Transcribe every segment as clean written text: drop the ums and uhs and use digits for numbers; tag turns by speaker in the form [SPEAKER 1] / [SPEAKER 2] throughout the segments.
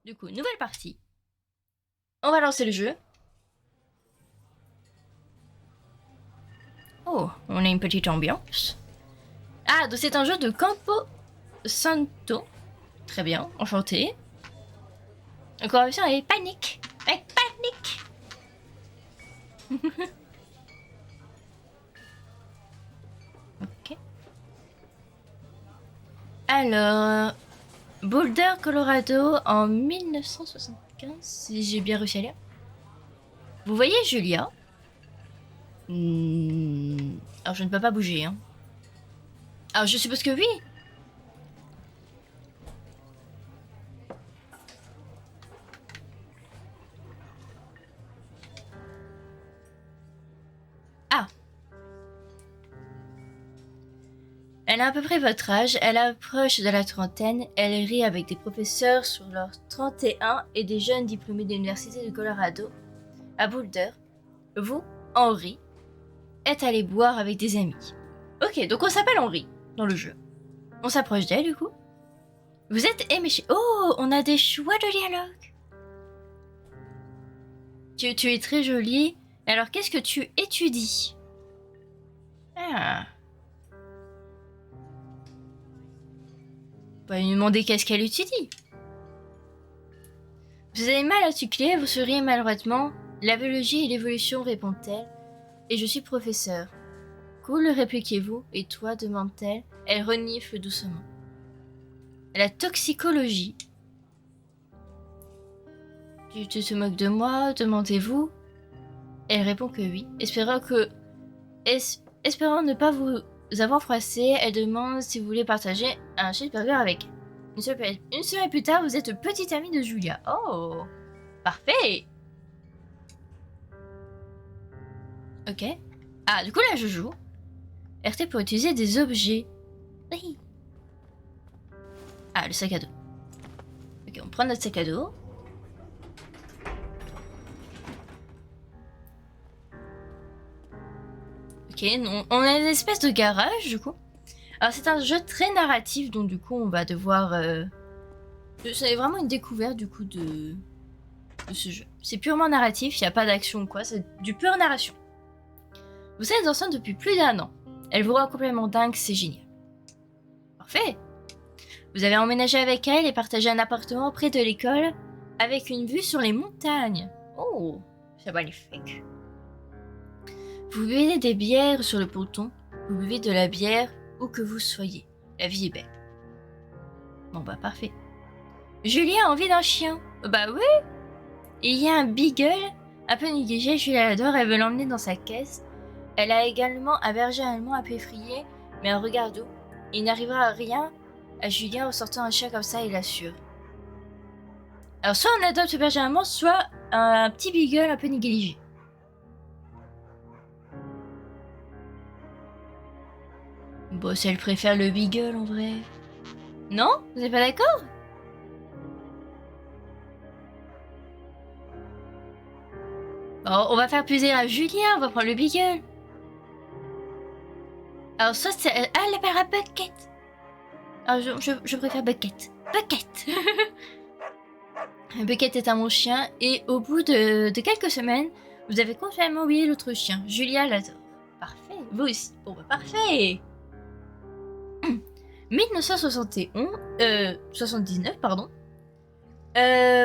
[SPEAKER 1] Du coup, nouvelle partie. On va lancer le jeu. Oh, on a une petite ambiance. Ah, donc c'est un jeu de Campo Santo. Très bien, enchanté. Encore une fois, avec panique. Avec panique. Ok. Alors, Boulder, Colorado, en 1975, si j'ai bien réussi à lire. Vous voyez Julia? Alors, je ne peux pas bouger, hein. Alors, je suppose que oui. Ah. Elle a à peu près votre âge, elle approche de la trentaine, elle rit avec des professeurs sur leurs 31 et des jeunes diplômés de l'Université de Colorado à Boulder. Vous, Henri, êtes allé boire avec des amis. Ok, donc on s'appelle Henri dans le jeu. On s'approche d'elle du coup. Vous êtes éméché. Oh, on a des choix de dialogue. Tu es très jolie. Alors qu'est-ce que tu étudies? Ah. On va lui demander qu'est-ce qu'elle étudie. Vous avez mal articulé, vous souriez maladroitement. La biologie et l'évolution, répond-elle. Et je suis professeur. Cool, répliquez-vous. Et toi, demande-t-elle. Elle renifle doucement. La toxicologie. Tu te moques de moi, demandez-vous. Elle répond que oui. Espérant ne pas vous avoir froissé, elle demande si vous voulez partager un cheeseburger avec elle. Une semaine plus tard, vous êtes petite amie de Julia. Oh, parfait. Ok. Ah, du coup là je joue. RT pour utiliser des objets. Oui. Ah, le sac à dos. Ok, on prend notre sac à dos. Ok, on a une espèce de garage du coup. Alors c'est un jeu très narratif, donc du coup on va devoir... C'est vraiment une découverte du coup de ce jeu. C'est purement narratif, il n'y a pas d'action ou quoi, c'est du pure narration. Vous êtes ensemble depuis plus d'1 an. Elle vous rend complètement dingue, c'est génial. Parfait. Vous avez emménagé avec elle et partagé un appartement près de l'école avec une vue sur les montagnes. Oh, c'est magnifique. Vous buvez des bières sur le ponton, vous buvez de la bière où que vous soyez. La vie est belle. Bon bah parfait. Julia a envie d'un chien. Bah oui. Il y a un beagle, un peu négligé, Julia l'adore, elle veut l'emmener dans sa caisse. Elle a également un berger allemand un peu effrayé, mais un regard doux. Il n'arrivera à rien à Julien en sortant un chat comme ça, il assure. Alors soit on adopte ce berger allemand, soit un petit beagle un peu négligé. Bon, si elle préfère le beagle en vrai. Non? Vous n'êtes pas d'accord? Bon, on va faire plaisir à Julien, on va prendre le beagle. Alors soit c'est... Ah, elle l'appellera Bucket. Alors je préfère Bucket. Bucket. Bucket est un bon chien et au bout de quelques semaines, vous avez complètement oublié l'autre chien. Julia l'adore. Parfait, vous aussi. Bon bah parfait. 1979, pardon.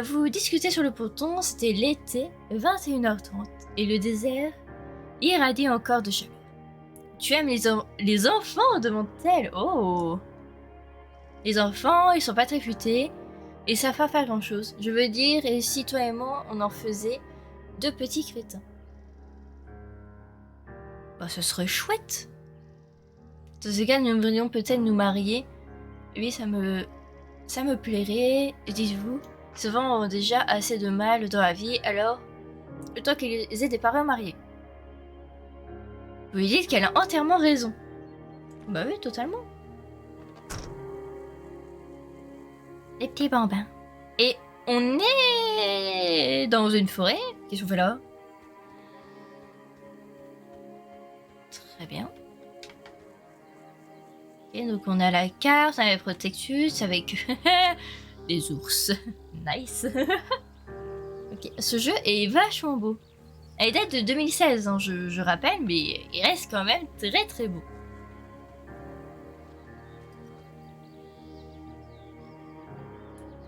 [SPEAKER 1] Vous discutez sur le ponton, c'était l'été, 21h30, et le désert irradie encore de chaleur. Tu aimes les enfants, demande-t-elle. Oh. Les enfants, ils sont pas très futés, et ça va pas faire grand-chose. Je veux dire, et si toi et moi, on en faisait deux petits crétins. Bah, ce serait chouette. Dans ce cas, nous devrions peut-être nous marier. Oui, ça me plairait, dites-vous. Souvent, ont déjà assez de mal dans la vie, alors autant qu'ils aient des parents mariés. Vous lui dites qu'elle a entièrement raison. Bah oui, totalement. Les petits bambins. Et on est dans une forêt. Qu'est-ce qu'on fait là? Très bien. Ok, donc on a la carte, on a la protectus avec des ours. Nice. Ok, ce jeu est vachement beau. Il date de 2016, hein, je rappelle, mais il reste quand même très très beau.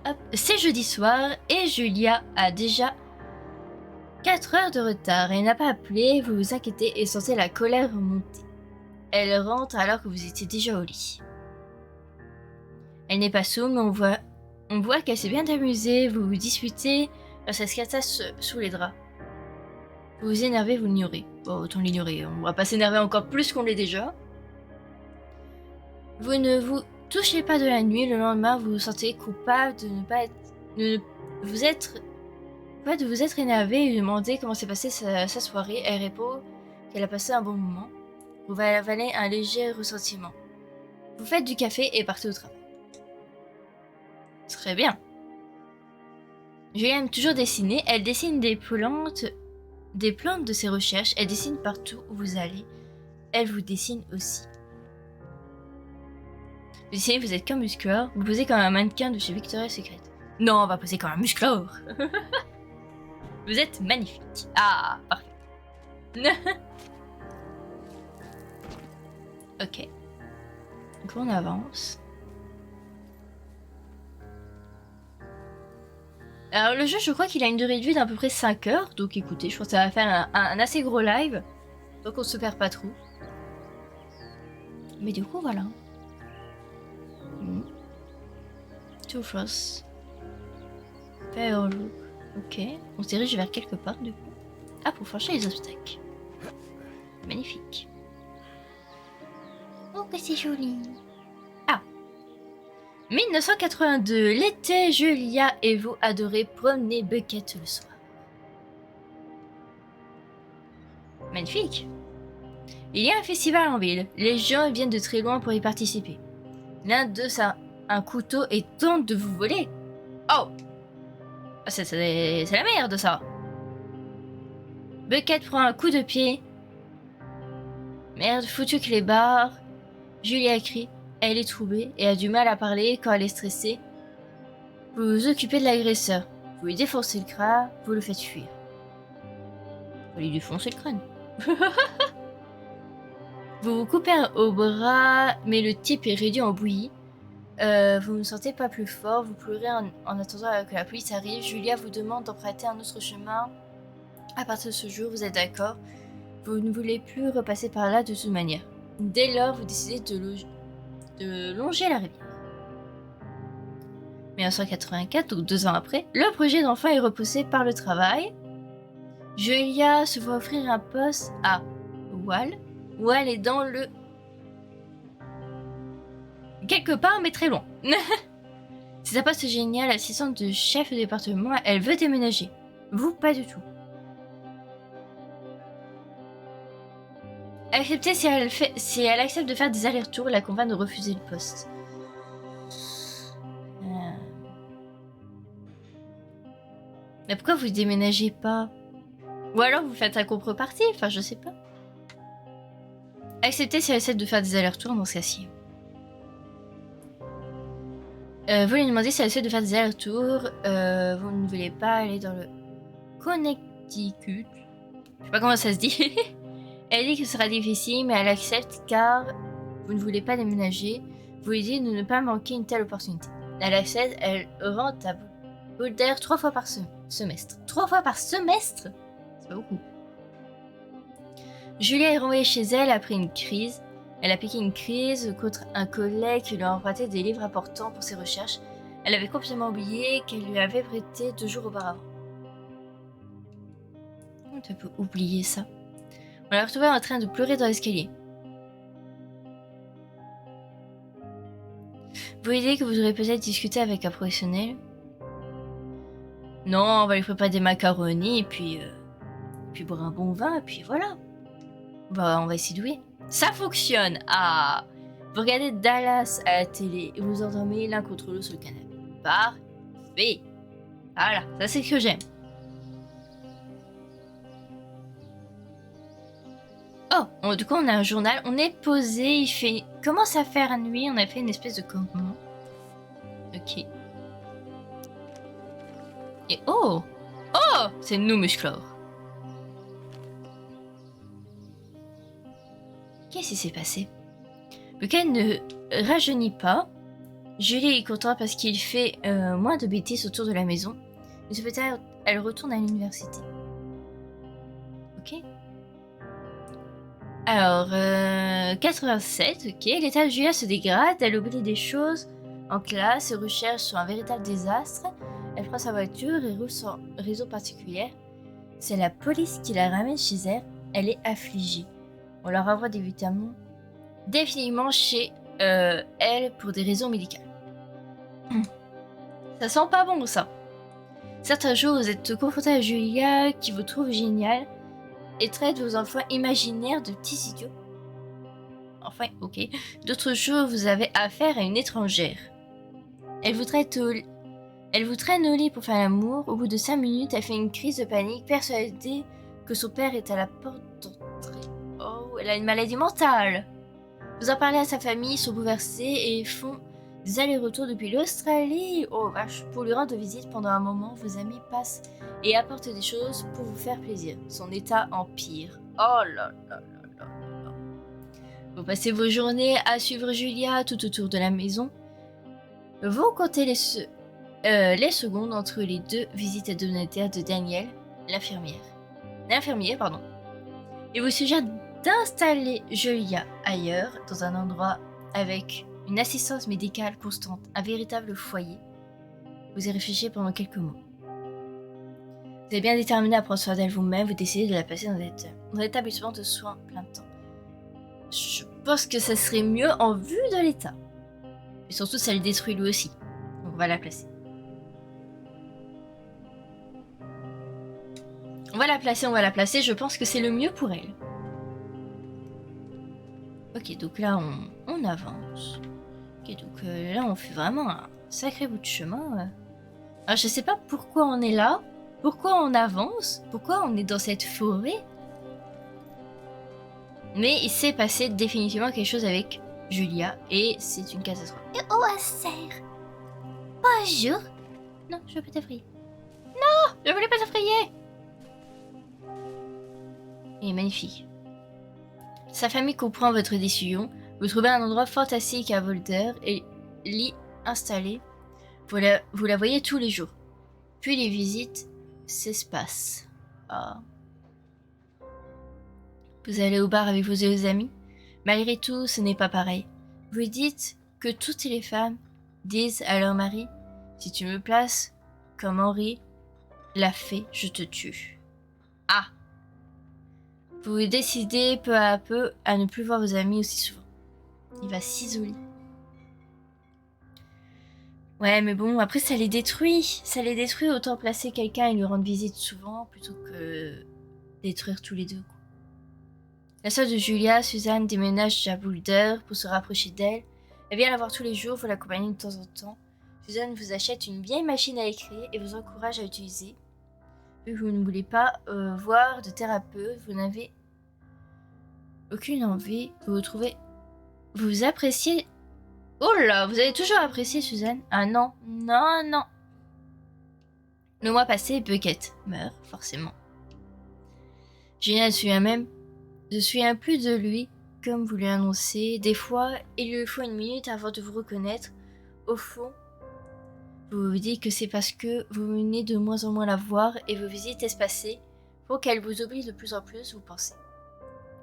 [SPEAKER 1] Hop, c'est jeudi soir et Julia a déjà 4 heures de retard. Elle n'a pas appelé, vous vous inquiétez et sentez la colère remonter. Elle rentre alors que vous étiez déjà au lit. Elle n'est pas sourde, mais on voit qu'elle s'est bien amusée, vous vous disputez, ça se casse sous les draps. Vous vous énervez, vous l'ignorez. Bon, autant l'ignorer, on va pas s'énerver encore plus qu'on l'est déjà. Vous ne vous touchez pas de la nuit, le lendemain vous vous sentez coupable de ne pas être... de vous être énervé et lui demander comment s'est passée sa soirée. Elle répond qu'elle a passé un bon moment. Vous avalez un léger ressentiment. Vous faites du café et partez au travail. Très bien. Julia aime toujours dessiner. Elle dessine des plantes de ses recherches. Elle dessine partout où vous allez. Elle vous dessine aussi. Vous dessinez, vous êtes comme musclor. Vous posez comme un mannequin de chez Victoria's Secret. Non, on va poser comme un musclor. Vous êtes magnifique. Ah, parfait. Ok. Donc on avance. Alors le jeu, je crois qu'il a une durée de vie d'à peu près 5 heures. Donc écoutez, je pense que ça va faire un assez gros live. Donc on se perd pas trop. Mais du coup, voilà. Two Frost. Firelook. Ok. On se dirige vers quelque part du coup. Ah, pour franchir les obstacles. Magnifique. Oh, que c'est joli. Ah. 1982. L'été, Julia et vous adorez promener Bucket le soir. Magnifique. Il y a un festival en ville. Les gens viennent de très loin pour y participer. L'un d'eux a un couteau et tente de vous voler. Oh! C'est la merde, ça. Bucket prend un coup de pied. Merde, foutu que les barres. Julia crie. Elle est troublée et a du mal à parler quand elle est stressée. Vous vous occupez de l'agresseur. Vous lui défoncez le crâne, vous le faites fuir. Vous lui défoncez le crâne. Vous vous coupez au bras, mais le type est réduit en bouillie. Vous ne sentez pas plus fort, vous pleurez en attendant que la police arrive. Julia vous demande d'emprunter un autre chemin. À partir de ce jour, vous êtes d'accord. Vous ne voulez plus repasser par là de toute manière. Dès lors, vous décidez de longer la rivière. 1984, donc 2 ans après, le projet d'enfant est repoussé par le travail. Julia se voit offrir un poste à Wall, où elle est dans le... quelque part, mais très loin. C'est un poste génial, assistante de chef de département, elle veut déménager. Vous, pas du tout. Accepter si elle accepte de faire des allers-retours, la convainc de refuser le poste. Mais pourquoi vous déménagez pas? Ou alors vous faites un contrepartie, enfin je sais pas. Accepter si elle accepte de faire des allers-retours dans ce cas-ci. Vous lui demandez si elle essaie de faire des allers-retours. Vous ne voulez pas aller dans le Connecticut. Je sais pas comment ça se dit. Elle dit que ce sera difficile, mais elle accepte car vous ne voulez pas déménager. Vous lui dites de ne pas manquer une telle opportunité. Elle accepte, elle rentre à Boulder 3 fois par semestre. 3 fois par semestre? C'est pas beaucoup. Julia est renvoyée chez elle après une crise. Elle a piqué une crise contre un collègue qui lui a emprunté des livres importants pour ses recherches. Elle avait complètement oublié qu'elle lui avait prêté 2 jours auparavant. Comment tu peux oublier ça? On l'a retrouvée en train de pleurer dans l'escalier. Vous voyez que vous aurez peut-être discuté avec un professionnel? Non, on va lui préparer des macaronis et puis boire un bon vin et puis voilà. Bah, on va essayer de jouer. Ça fonctionne. Ah, vous regardez Dallas à la télé et vous endormez l'un contre l'autre sur le canapé. Parfait. Voilà, ça c'est ce que j'aime. Oh, du coup on a un journal, on est posé, commence à faire nuit, on a fait une espèce de campement. Ok. Et oh! Oh! C'est nous, Musclor. Qu'est-ce qui s'est passé? Buchan ne rajeunit pas. Julie est contente parce qu'il fait moins de bêtises autour de la maison. Et peut-être elle retourne à l'université. Ok. Alors, 87, ok. L'état de Julia se dégrade, elle oublie des choses en classe, ses recherches sont un véritable désastre. Elle prend sa voiture et roule son réseau particulier. C'est la police qui la ramène chez elle. Elle est affligée. On leur envoie des vitamines définitivement chez elle pour des raisons médicales. Ça sent pas bon, ça. Certains jours, vous êtes confronté à Julia qui vous trouve génial et traite vos enfants imaginaires de petits idiots. Enfin, ok. D'autres jours, vous avez affaire à une étrangère. Elle vous traîne au lit pour faire l'amour. Au bout de 5 minutes, elle fait une crise de panique, persuadée que son père est à la porte d'entrée. Oh, elle a une maladie mentale. Vous en parlez à sa famille, ils sont bouleversés et font des allers-retours depuis l'Australie. Oh vache, pour lui rendre visite pendant un moment, vos amis passent et apportent des choses pour vous faire plaisir. Son état empire. Oh là là là là là. Vous passez vos journées à suivre Julia tout autour de la maison. Vous comptez les secondes entre les deux visites hebdomadaires de Daniel, l'infirmière, pardon. Et vous suggère d'installer Julia ailleurs, dans un endroit avec une assistance médicale constante, un véritable foyer. Vous y réfléchissez pendant quelques mois. Vous êtes bien déterminé à prendre soin d'elle vous-même, vous décidez de la placer dans un établissement de soins plein temps. Je pense que ça serait mieux en vue de l'état. Et surtout, ça le détruit lui aussi. Donc on va la placer. On va la placer, je pense que c'est le mieux pour elle. Ok, donc là, on avance. Ok, donc là, on fait vraiment un sacré bout de chemin. Alors, je sais pas pourquoi on est là, pourquoi on avance, pourquoi on est dans cette forêt. Mais il s'est passé définitivement quelque chose avec Julia, et c'est une catastrophe. Et oh, Acer! Bonjour! Non, je veux pas t'effrayer. Non! Je voulais pas t'effrayer! Il est magnifique. Sa famille comprend votre décision. Vous trouvez un endroit fantastique à Volder et l'y installer. Vous la voyez tous les jours. Puis les visites s'espacent. Ah. Vous allez au bar avec vos amis. Malgré tout, ce n'est pas pareil. Vous dites que toutes les femmes disent à leur mari « Si tu me places comme Henri l'a fait, je te tue. » Ah. Vous vous décidez peu à peu à ne plus voir vos amis aussi souvent. Il va s'isoler. Ouais, mais bon, après ça les détruit. Ça les détruit, autant placer quelqu'un et lui rendre visite souvent plutôt que détruire tous les deux. Quoi. La sœur de Julia, Suzanne, déménage à Boulder pour se rapprocher d'elle. Elle vient la voir tous les jours, vous l'accompagnez de temps en temps. Suzanne vous achète une vieille machine à écrire et vous encourage à utiliser. Vu que vous ne voulez pas voir de thérapeute, vous n'avez aucune envie, vous appréciez... Oh là, vous avez toujours apprécié Suzanne? Ah non, non, non. Le mois passé, Bucket meurt, forcément. Julien ne se souvient plus de lui, comme vous lui annoncez. Des fois, il lui faut une minute avant de vous reconnaître. Au fond, vous vous dites que c'est parce que vous venez de moins en moins la voir et vos visites espacées pour qu'elle vous oublie de plus en plus, vous pensez.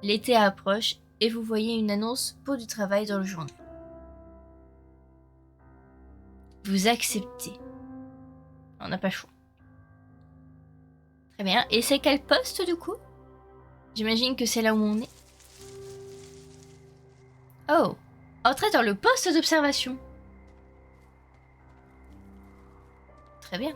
[SPEAKER 1] L'été approche et vous voyez une annonce pour du travail dans le journal. Vous acceptez. On n'a pas le choix. Très bien. Et c'est quel poste du coup? J'imagine que c'est là où on est. Oh. Entrez dans le poste d'observation. Très bien.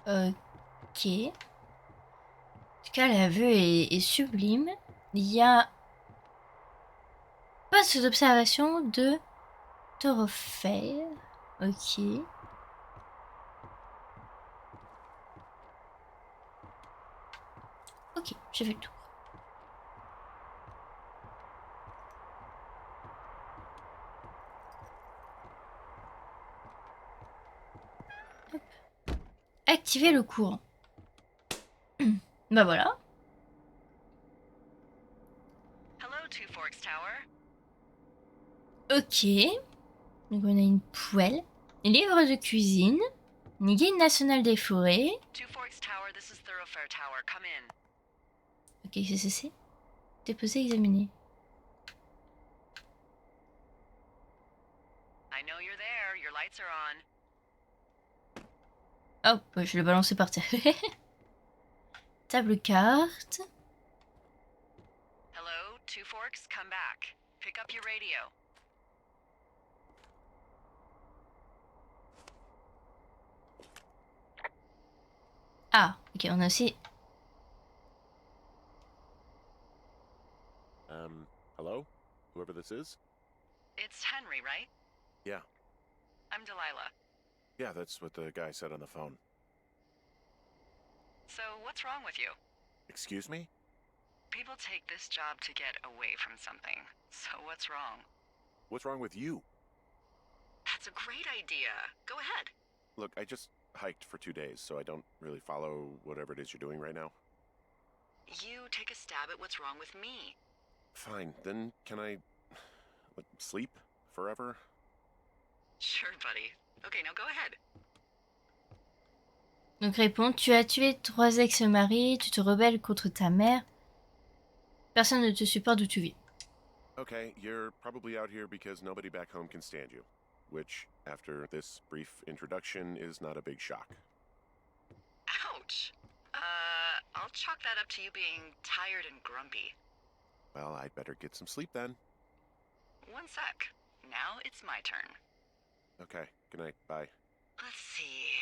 [SPEAKER 1] Ok. En tout cas, l'aveu est sublime. Il y a poste d'observation de Thorofair. Ok. Ok, j'ai fait le tour. Hop. Activer le courant. Bah voilà.
[SPEAKER 2] Hello, Two Forks Tower.
[SPEAKER 1] Ok. Donc on a une poêle. Livre de cuisine. Une guide nationale des forêts.
[SPEAKER 2] Two Forks Tower, this is Thoroughfare Tower. Come in.
[SPEAKER 1] Ok, c'est. Déposer, examiner.
[SPEAKER 2] I know you're there. Your lights are on.
[SPEAKER 1] Oh, ouais, je l'ai balancé par terre. Table carte.
[SPEAKER 2] Hello, Two Forks, come back. Pick up your radio.
[SPEAKER 1] Ah, ok, on a aussi...
[SPEAKER 3] Hello? Whoever this is?
[SPEAKER 2] It's Henry, right?
[SPEAKER 3] Yeah.
[SPEAKER 2] I'm Delilah.
[SPEAKER 3] Yeah, that's what the guy said on the phone.
[SPEAKER 2] So, what's wrong with you?
[SPEAKER 3] Excuse me?
[SPEAKER 2] People take this job to get away from something. So, what's wrong?
[SPEAKER 3] What's wrong with you?
[SPEAKER 2] That's a great idea. Go ahead.
[SPEAKER 3] Look, I just hiked for 2 days, so I don't really follow whatever it is you're doing right now.
[SPEAKER 2] You take a stab at what's wrong with me.
[SPEAKER 3] Fine, then can I sleep forever?
[SPEAKER 2] Sure, buddy. Okay, now go ahead.
[SPEAKER 1] Donc réponds, tu as tué 3 ex-maris, tu te rebelles contre ta mère. Personne ne te supporte d'où tu vis.
[SPEAKER 3] Okay, you're probably out here because nobody back home can stand you. Which, after this brief introduction, is not a big shock.
[SPEAKER 2] Ouch. I'll chalk that up to you being tired and grumpy.
[SPEAKER 3] Well, I'd better get some sleep then.
[SPEAKER 2] One sec. Now it's my turn.
[SPEAKER 3] Okay, good night, bye.
[SPEAKER 2] Let's see.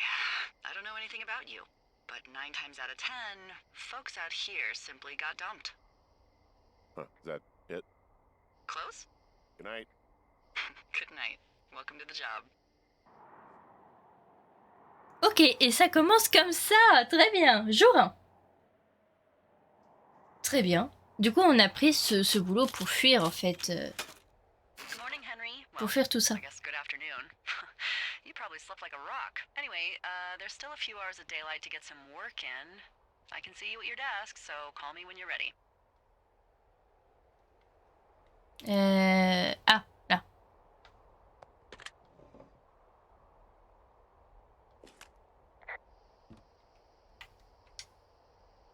[SPEAKER 2] I don't know anything about you, but 9 times out of 10, folks out here simply got dumped.
[SPEAKER 3] Huh, is that it?
[SPEAKER 2] Close?
[SPEAKER 3] Good night.
[SPEAKER 2] Good night. Welcome to the job.
[SPEAKER 1] Ok, et ça commence comme ça. Très bien. Jour 1. Très bien. Du coup, on a pris ce boulot pour fuir, en fait.
[SPEAKER 2] Good morning, Henry.
[SPEAKER 1] Pour fuir tout ça.
[SPEAKER 2] I guess good afternoon. You probably slept like a rock. Anyway, there's still a few hours of daylight to get some work in. I can see you at your desk, so call me when you're ready.
[SPEAKER 1] Ah, là.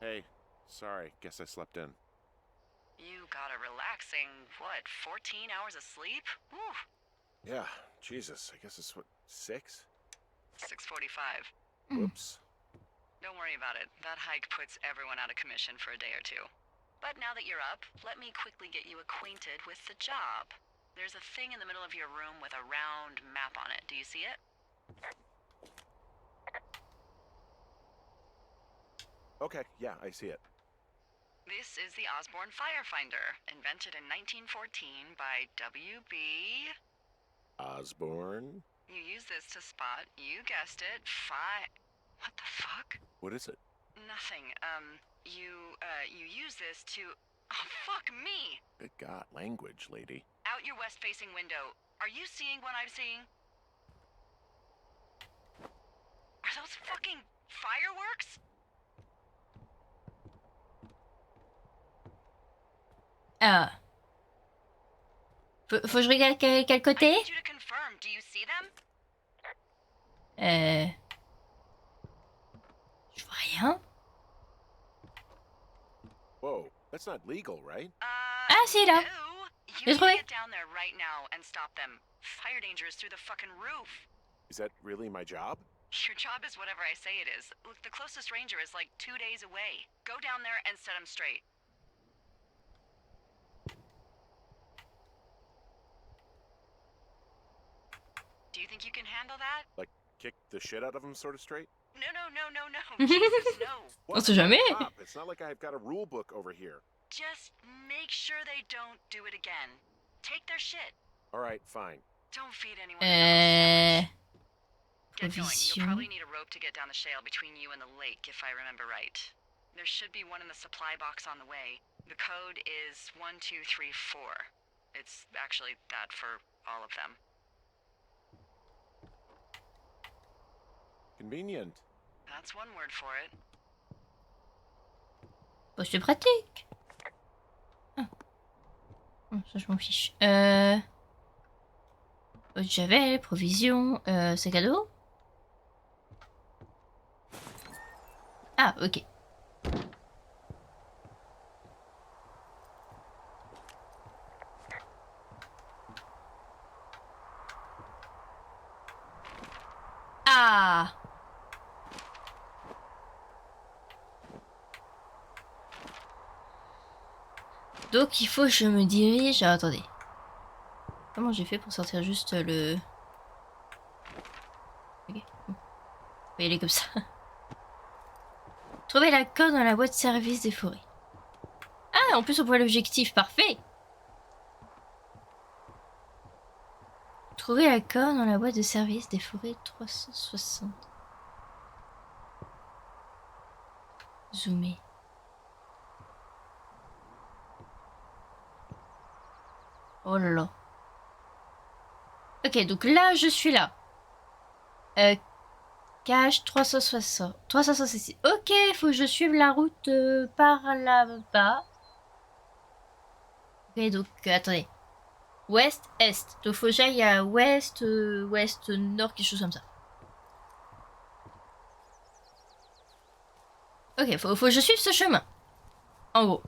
[SPEAKER 3] Hey, sorry, guess I slept in.
[SPEAKER 2] You got a relaxing, what, 14 hours of sleep? Whew.
[SPEAKER 3] Yeah, Jesus, I guess it's what, 6?
[SPEAKER 2] 6:45.
[SPEAKER 3] Whoops.
[SPEAKER 2] Don't worry about it. That hike puts everyone out of commission for a day or two. But now that you're up, let me quickly get you acquainted with the job. There's a thing in the middle of your room with a round map on it. Do you see it?
[SPEAKER 3] Okay, yeah, I see it.
[SPEAKER 2] This is the Osborne Firefinder, invented in 1914 by W.B.
[SPEAKER 3] Osborne?
[SPEAKER 2] You use this to spot, you guessed it, What the fuck?
[SPEAKER 3] What is it?
[SPEAKER 2] Nothing. You use this to... Oh, fuck me!
[SPEAKER 3] Good God, language, lady.
[SPEAKER 2] Out your west-facing window. Are you seeing what I'm seeing? Are those fucking fireworks?
[SPEAKER 1] Ah. Faut que je regarde quel côté?
[SPEAKER 2] I need you to confirm. Do you see them?
[SPEAKER 1] Je vois rien.
[SPEAKER 3] Whoa, that's not legal, right?
[SPEAKER 1] Ah, si, là.
[SPEAKER 2] No.
[SPEAKER 1] J'ai
[SPEAKER 2] You need
[SPEAKER 1] trouvé.
[SPEAKER 2] to get down there right now and stop them. Fire danger is through the fucking roof.
[SPEAKER 3] Is that really my job?
[SPEAKER 2] Your job is whatever I say it is. Look, the closest ranger is like 2 days away. Go down there and set them straight. Do you think you can handle that?
[SPEAKER 3] Like, kick the shit out of them sort of straight?
[SPEAKER 2] No. Jesus, no.
[SPEAKER 1] On sait jamais.
[SPEAKER 3] Cop, it's not like I've got a rule book over here.
[SPEAKER 2] Just make sure they don't do it again. Take their shit.
[SPEAKER 3] All right, fine.
[SPEAKER 2] Don't feed anyone another sandwich. Get going.
[SPEAKER 1] Provision.
[SPEAKER 2] You'll probably need a rope to get down the shale between you and the lake, if I remember right. There should be one in the supply box on the way. The code is 1234. It's actually that for all of them.
[SPEAKER 3] Convenient.
[SPEAKER 2] That's one word for it.
[SPEAKER 1] Bah, c'est pratique. Ah. Ça, je m'en fiche. J'avais provision, c'est cadeau. Ah, ok. Ah. Donc il faut que je me dirige. Ah, attendez. Comment j'ai fait pour sortir juste le... Ok. Bon. On va y aller comme ça. Trouver la code dans la boîte de service des forêts. Ah, en plus on voit l'objectif. Parfait. Trouver la code dans la boîte de service des forêts 360. Zoomer. Oh là là. Ok, donc là, je suis là. Cache 360. 366. Ok, il faut que je suive la route par là-bas. Ok, donc, attendez. Ouest, est. Donc, faut que j'aille à ouest, ouest, nord, quelque chose comme ça. Ok, faut que je suive ce chemin. En gros.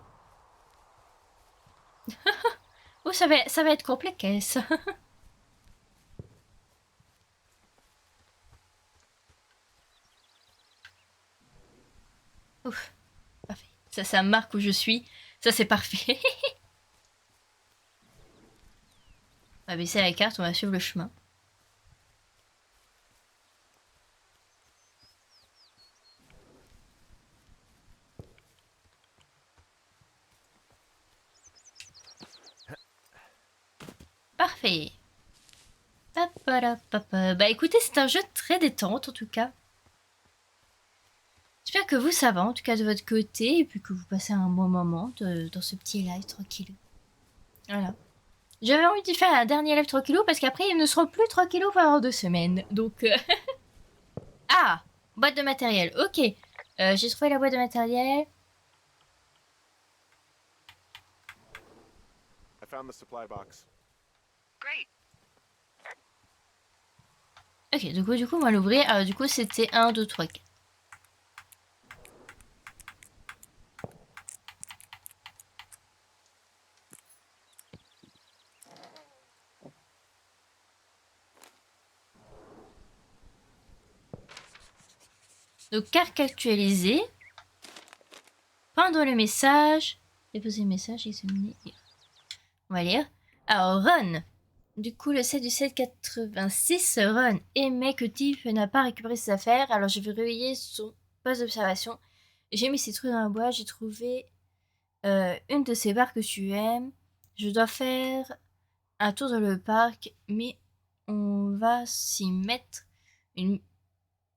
[SPEAKER 1] Oh, ça va être compliqué, ça. Ouf, parfait. Ça marque où je suis. Ça, c'est parfait. On va baisser la carte, on va suivre le chemin. Parfait. Bah écoutez, c'est un jeu très détente en tout cas. J'espère que vous ça va en tout cas de votre côté et puis que vous passez un bon moment dans ce petit live tranquille. Voilà. J'avais envie de faire un dernier live tranquillou parce qu'après ils ne seront plus tranquillou pendant 2 semaines. Donc ah, boîte de matériel. Ok. J'ai trouvé la boîte de matériel.
[SPEAKER 3] I found the supply box.
[SPEAKER 2] Great.
[SPEAKER 1] Ok, du coup on va l'ouvrir. Alors du coup c'était 1, 2, 3, 4. Donc carte actualisée. Prendre le message. Déposer le message, examiner. On va lire. Alors Ron. Du coup le 7 du 786, Ron aimait que Tiff n'a pas récupéré ses affaires. Alors je vais réveiller son poste d'observation. J'ai mis ses trucs dans la boîte. J'ai trouvé une de ces barres que tu aimes. Je dois faire un tour dans le parc. Mais on va s'y mettre une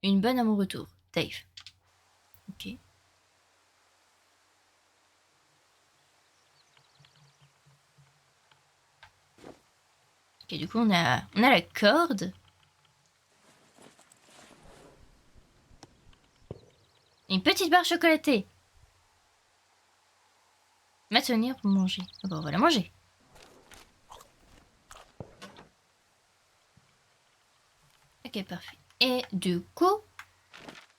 [SPEAKER 1] bonne à mon retour. Dave. Ok. Ok, du coup on a la corde. Une petite barre chocolatée. Maintenir pour manger. Ah bah on va la manger. Ok, parfait. Et du coup...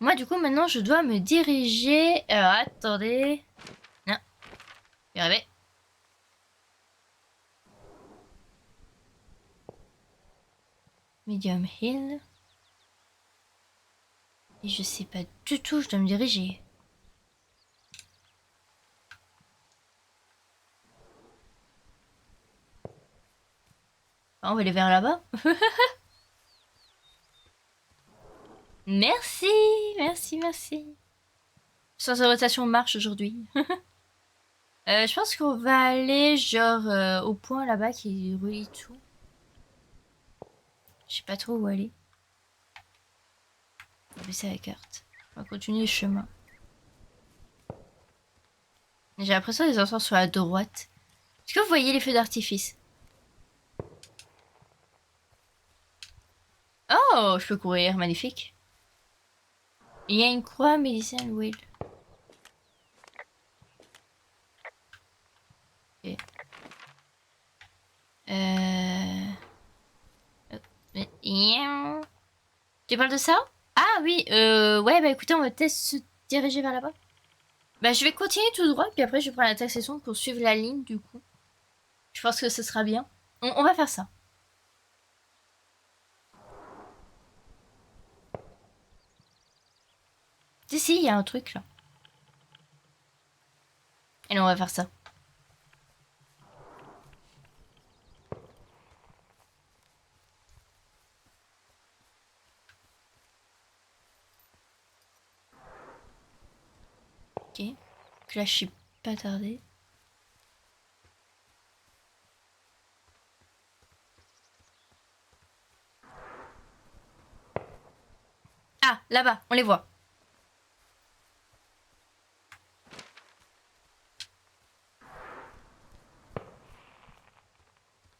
[SPEAKER 1] Moi, du coup, maintenant, je dois me diriger... Alors, attendez... Non. Je vais arriver. Medium Hill. Et je sais pas du tout où je dois me diriger. Ah, on va aller vers là-bas. Merci, merci, merci. Sans rotation marche aujourd'hui. Je pense qu'on va aller genre au point là-bas qui relie tout. Je sais pas trop où aller. On va baisser la carte. On va continuer le chemin. J'ai l'impression que les enfants sont à droite. Est-ce que vous voyez les feux d'artifice? Oh, je peux courir, magnifique. Il y a une croix médicine Will. Ok. Tu parles de ça? Ah oui, ouais, bah écoutez, on va peut-être se diriger vers là-bas. Bah je vais continuer tout droit, puis après je prends la taxation pour suivre la ligne du coup. Je pense que ce sera bien. On va faire ça. Si, il y a un truc là. Et on va faire ça. Ok. Donc là, je suis pas tardé. Ah, là-bas, on les voit.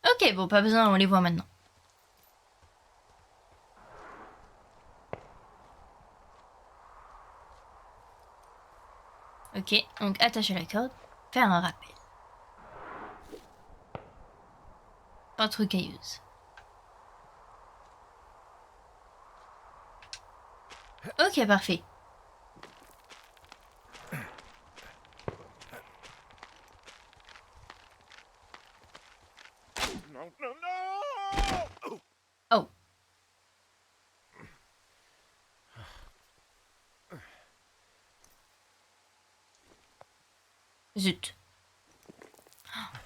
[SPEAKER 1] Ok, bon, pas besoin, on les voit maintenant. Ok, donc attacher la corde, faire un rappel. Pas trop cailleuse. Ok, parfait.
[SPEAKER 3] No, no, no!
[SPEAKER 1] Oh. Zut.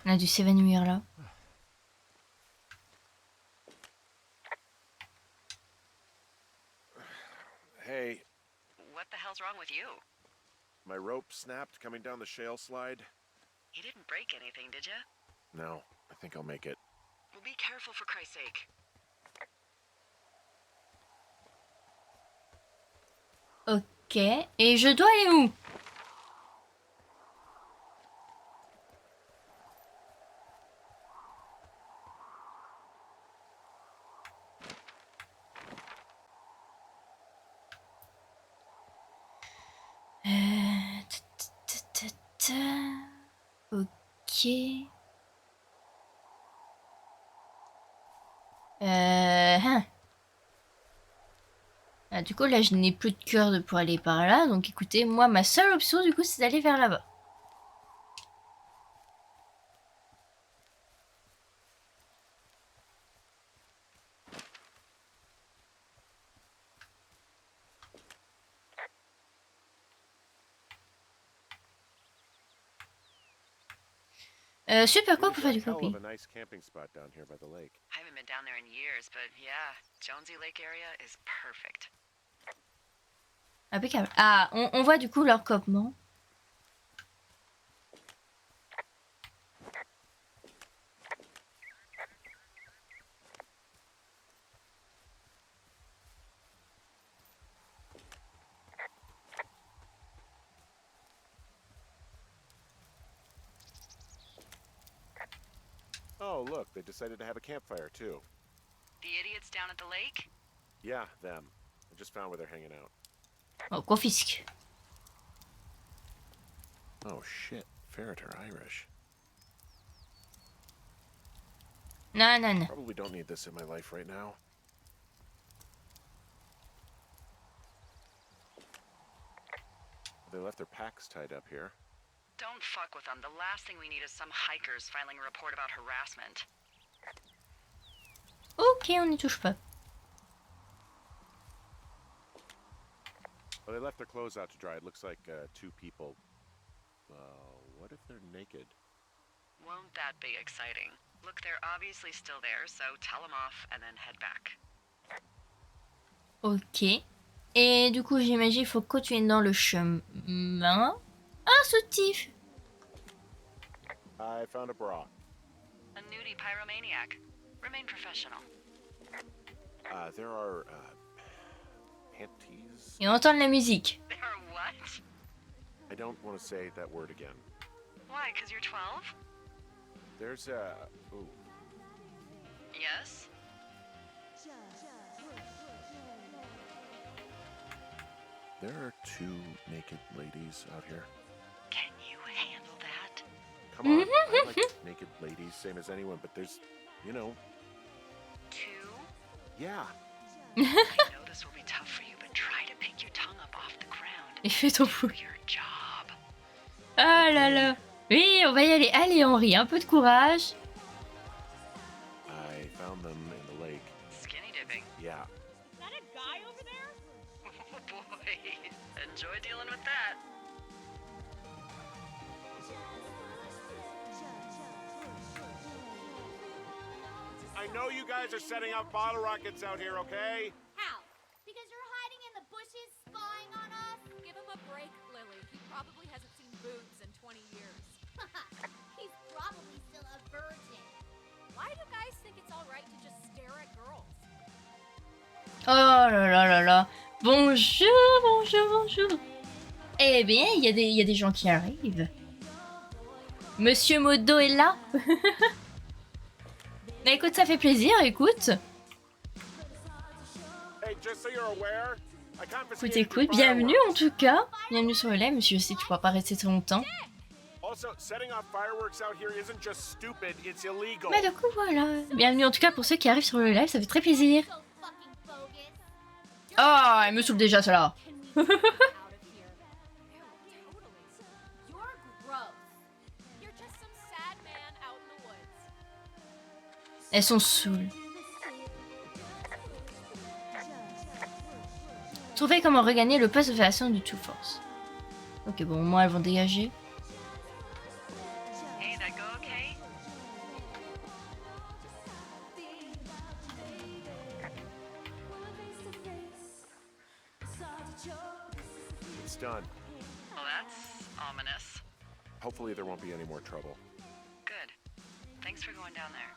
[SPEAKER 1] On a dû s'évanouir là.
[SPEAKER 3] Hey,
[SPEAKER 2] What the hell's wrong with you?
[SPEAKER 3] my rope snapped coming down the shale slide.
[SPEAKER 2] You didn't break anything, did you?
[SPEAKER 3] No, I think I'll make it.
[SPEAKER 2] Well, be careful for Christ's sake.
[SPEAKER 1] Ok, et je dois aller où? Ok. Hein. Ah, du coup, là, je n'ai plus de cœur de pour aller par là. Donc, écoutez, moi, ma seule option, du coup, c'est d'aller vers là-bas. Super, quoi
[SPEAKER 3] It
[SPEAKER 1] pour
[SPEAKER 3] is
[SPEAKER 1] faire
[SPEAKER 3] a
[SPEAKER 1] du
[SPEAKER 3] hell of
[SPEAKER 1] camping?
[SPEAKER 3] a nice camping spot down here by the lake.
[SPEAKER 2] I haven't been down there in years, but yeah, Jonesy Lake area is perfect.
[SPEAKER 1] Impeccable. Ah, on voit du coup leur campement.
[SPEAKER 3] Oh, look, they decided to have a campfire too.
[SPEAKER 2] The idiots down at the lake?
[SPEAKER 3] Yeah, them. I just found where they're hanging out.
[SPEAKER 1] Oh, confisque.
[SPEAKER 3] Oh shit, Ferret are Irish.
[SPEAKER 1] Non, non, non.
[SPEAKER 3] Probably don't need this in my life right now. They left their packs tied up here.
[SPEAKER 2] Don't fuck with them. The last thing we need is some hikers filing a report about harassment.
[SPEAKER 1] Ok, on n'y touche pas.
[SPEAKER 3] Well, they left their clothes out to dry. It looks like two people. What if they're naked?
[SPEAKER 2] Won't that be exciting? Look, they're obviously still there, so tell them off and then head back.
[SPEAKER 1] Ok. Et du coup, j'imagine il faut continuer dans le chemin. Ah, soutif.
[SPEAKER 3] I found a bra.
[SPEAKER 2] A nudie pyromaniac. Remain professional.
[SPEAKER 3] There are, panties.
[SPEAKER 1] Et on entend de la musique.
[SPEAKER 2] There are what?
[SPEAKER 3] I don't want to say that word again.
[SPEAKER 2] Why, 'cause you're 12?
[SPEAKER 3] There's a... Ooh.
[SPEAKER 2] Yes?
[SPEAKER 3] There are 2 naked ladies out here.
[SPEAKER 2] Can you handle that?
[SPEAKER 3] Come on, I like naked ladies, same as anyone, but there's, you know...
[SPEAKER 2] 2?
[SPEAKER 3] Yeah.
[SPEAKER 2] I know this will be tough for you, but try to pick your tongue up off the ground.
[SPEAKER 1] Et fais ton fou.
[SPEAKER 2] Do your job.
[SPEAKER 1] Ah là là. Oui, on va y aller. Allez, Henri, un peu de courage.
[SPEAKER 3] I found them in the lake.
[SPEAKER 2] Skinny dipping.
[SPEAKER 3] Yeah.
[SPEAKER 4] Is that a guy over there?
[SPEAKER 2] Oh boy. Enjoy dealing with that.
[SPEAKER 3] I know you guys are setting off bottle rockets out here, okay?
[SPEAKER 4] How? Because you're hiding in the bushes spying on us? Give him a break, Lily. He probably hasn't seen boobs in 20 years. He's probably still a virgin. Why do guys think it's alright to just stare at girls?
[SPEAKER 1] Oh là là là là. Bonjour, bonjour, bonjour. Eh bien, il y a des gens qui arrivent. Monsieur Modo est là. Mais écoute, ça fait plaisir, écoute.
[SPEAKER 3] Hey, just so you're aware, I
[SPEAKER 1] Écoute,
[SPEAKER 3] confiscated
[SPEAKER 1] écoute,
[SPEAKER 3] your
[SPEAKER 1] bienvenue en
[SPEAKER 3] fireworks.
[SPEAKER 1] tout cas. Bienvenue sur le live, monsieur, je sais que tu pourras pas rester très longtemps.
[SPEAKER 3] Also, setting off fireworks out here isn't just stupid, it's illegal.
[SPEAKER 1] Mais du coup, voilà. Bienvenue en tout cas pour ceux qui arrivent sur le live, ça fait très plaisir.
[SPEAKER 4] So fucking bogus.
[SPEAKER 1] Oh, elle me saoule déjà, celle-là.
[SPEAKER 4] Can we get out of here? Ew, totally. You're gross. You're just some sad man out in the woods.
[SPEAKER 1] Elles sont saoules. Trouvez comment regagner le poste de fédération du Two Force. Ok, bon, moi elles vont dégager.
[SPEAKER 2] Hey, that go okay?
[SPEAKER 3] It's done.
[SPEAKER 2] Well, that's ominous.
[SPEAKER 3] Hopefully there won't be any more trouble.
[SPEAKER 2] Good. Thanks for going down there.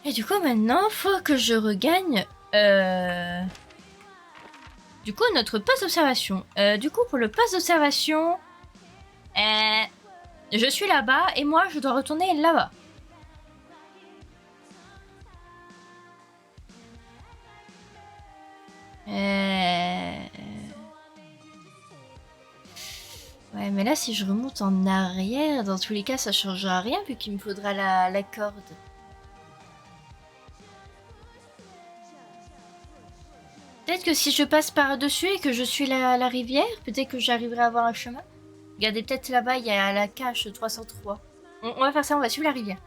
[SPEAKER 1] Et du coup, maintenant, faut que je regagne... Du coup, notre poste d'observation. Du coup, pour le poste d'observation... Je suis là-bas et moi, je dois retourner là-bas. Ouais, mais là, si je remonte en arrière, dans tous les cas, ça changera rien vu qu'il me faudra la corde. Peut-être que si je passe par-dessus et que je suis la rivière, peut-être que j'arriverai à avoir un chemin. Regardez, peut-être là-bas, il y a la cache 303. On va faire ça, on va suivre la rivière.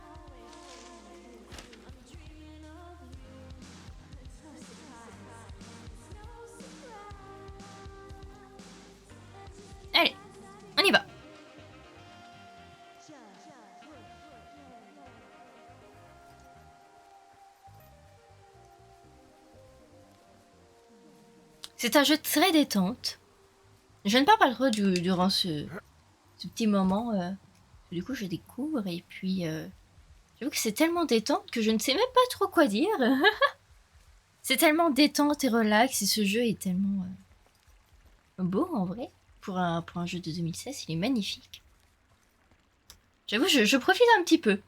[SPEAKER 1] Allez, on y va. C'est un jeu très détente. Je ne parle pas trop durant ce petit moment. Du coup, je découvre et puis j'avoue que c'est tellement détente que je ne sais même pas trop quoi dire. C'est tellement détente et relax et ce jeu est tellement beau en vrai. Pour un jeu de 2016, il est magnifique. J'avoue, je profite un petit peu.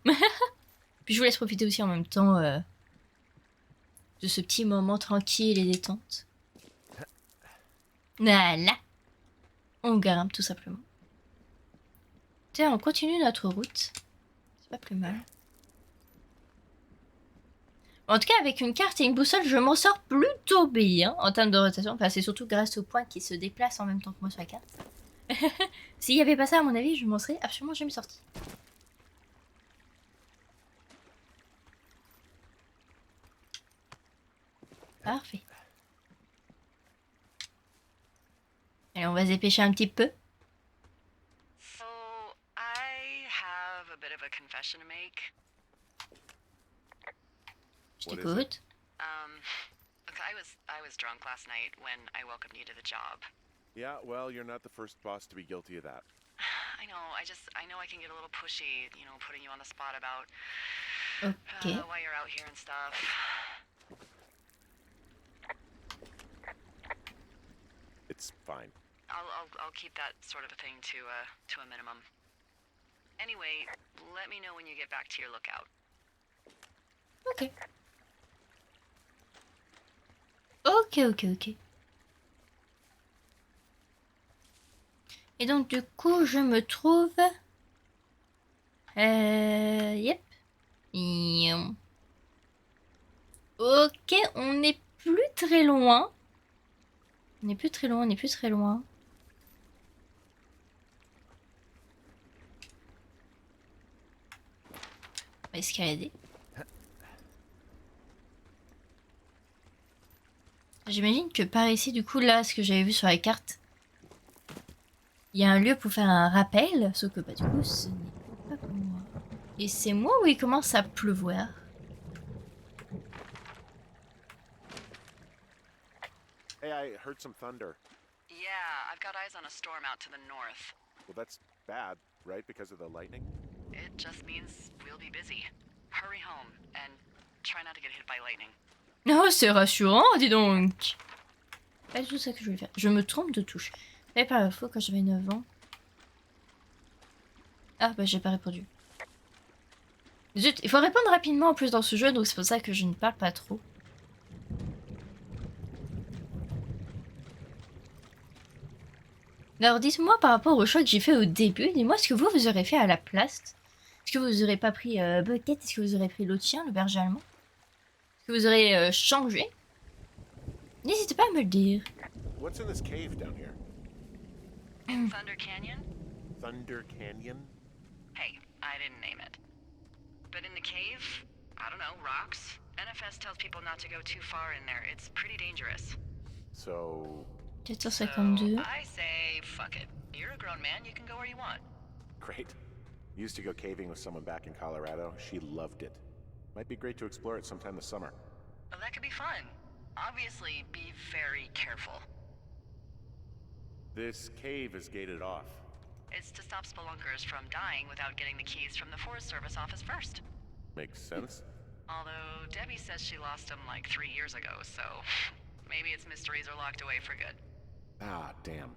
[SPEAKER 1] Puis je vous laisse profiter aussi en même temps de ce petit moment tranquille et détente. Voilà. On grimpe tout simplement. Tiens, on continue notre route. C'est pas plus mal. En tout cas, avec une carte et une boussole, je m'en sors plutôt bien en termes de rotation. Enfin, c'est surtout grâce au point qui se déplace en même temps que moi sur la carte. S'il n'y avait pas ça, à mon avis, je m'en serais absolument jamais sorti. Parfait. Allez, on va se dépêcher un petit peu.
[SPEAKER 2] So, I have a bit of a confession to make.
[SPEAKER 1] Je
[SPEAKER 3] What is it?
[SPEAKER 1] t'écoute.
[SPEAKER 2] Look, I was drunk last night when I welcomed you to the job.
[SPEAKER 3] Yeah, well, you're not the first boss to be guilty of that.
[SPEAKER 2] I know, I know I can get a little pushy, you know, putting you on the spot about
[SPEAKER 1] Ok.
[SPEAKER 2] why you're out here and stuff.
[SPEAKER 3] It's fine.
[SPEAKER 2] I'll keep that sort of a thing to a minimum. Anyway, let me know when you get back to your lookout.
[SPEAKER 1] Ok. Ok, ok, ok. Et donc du coup, je me trouve... Yep. Yum. Ok, on n'est plus très loin. On n'est plus très loin, on n'est plus très loin. On va escalader. J'imagine que par ici, du coup, là, ce que j'avais vu sur la carte, il y a un lieu pour faire un rappel, sauf que bah, du coup, ce n'est pas pour moi. Et c'est moi où il commence à pleuvoir.
[SPEAKER 3] Hey, I heard some thunder.
[SPEAKER 2] Yeah, I've got eyes on a storm out to the north.
[SPEAKER 3] Well, that's bad, right? Because of the lightning?
[SPEAKER 2] It just means we'll be busy. Hurry home and try not to get hit by lightning.
[SPEAKER 1] Oh, c'est rassurant, dis donc. Pas du tout ça que je voulais faire. Je me trompe de touche. Et par la fois, quand j'avais 9 ans... Ah, bah j'ai pas répondu. Zut, il faut répondre rapidement en plus dans ce jeu, donc c'est pour ça que je ne parle pas trop. Alors dites-moi par rapport au choix que j'ai fait au début, dis-moi ce que vous aurez fait à la place. Est-ce que vous aurez pas pris Bucket? Est-ce que vous aurez pris l'autre chien, le berger allemand? Est-ce que vous aurez changé? N'hésitez pas à me le dire.
[SPEAKER 3] What's in this cave down here?
[SPEAKER 2] Thunder Canyon?
[SPEAKER 3] Thunder Canyon?
[SPEAKER 2] Hey, I didn't name it. But in the cave, I don't know, rocks? NFS tells people not to go too far in there. It's pretty dangerous.
[SPEAKER 3] So,
[SPEAKER 1] 452.
[SPEAKER 2] I say, fuck it. You're a grown man, you can go where you want.
[SPEAKER 3] great. Used to go caving with someone back in Colorado. She loved it. Might be great to explore it sometime this summer.
[SPEAKER 2] Well, that could be fun. Obviously, be very careful.
[SPEAKER 3] This cave is gated off.
[SPEAKER 2] It's to stop spelunkers from dying without getting the keys from the Forest Service office first.
[SPEAKER 3] Makes sense.
[SPEAKER 2] Although Debbie says she lost them like 3 years ago, so maybe its mysteries are locked away for good.
[SPEAKER 3] Ah, damn.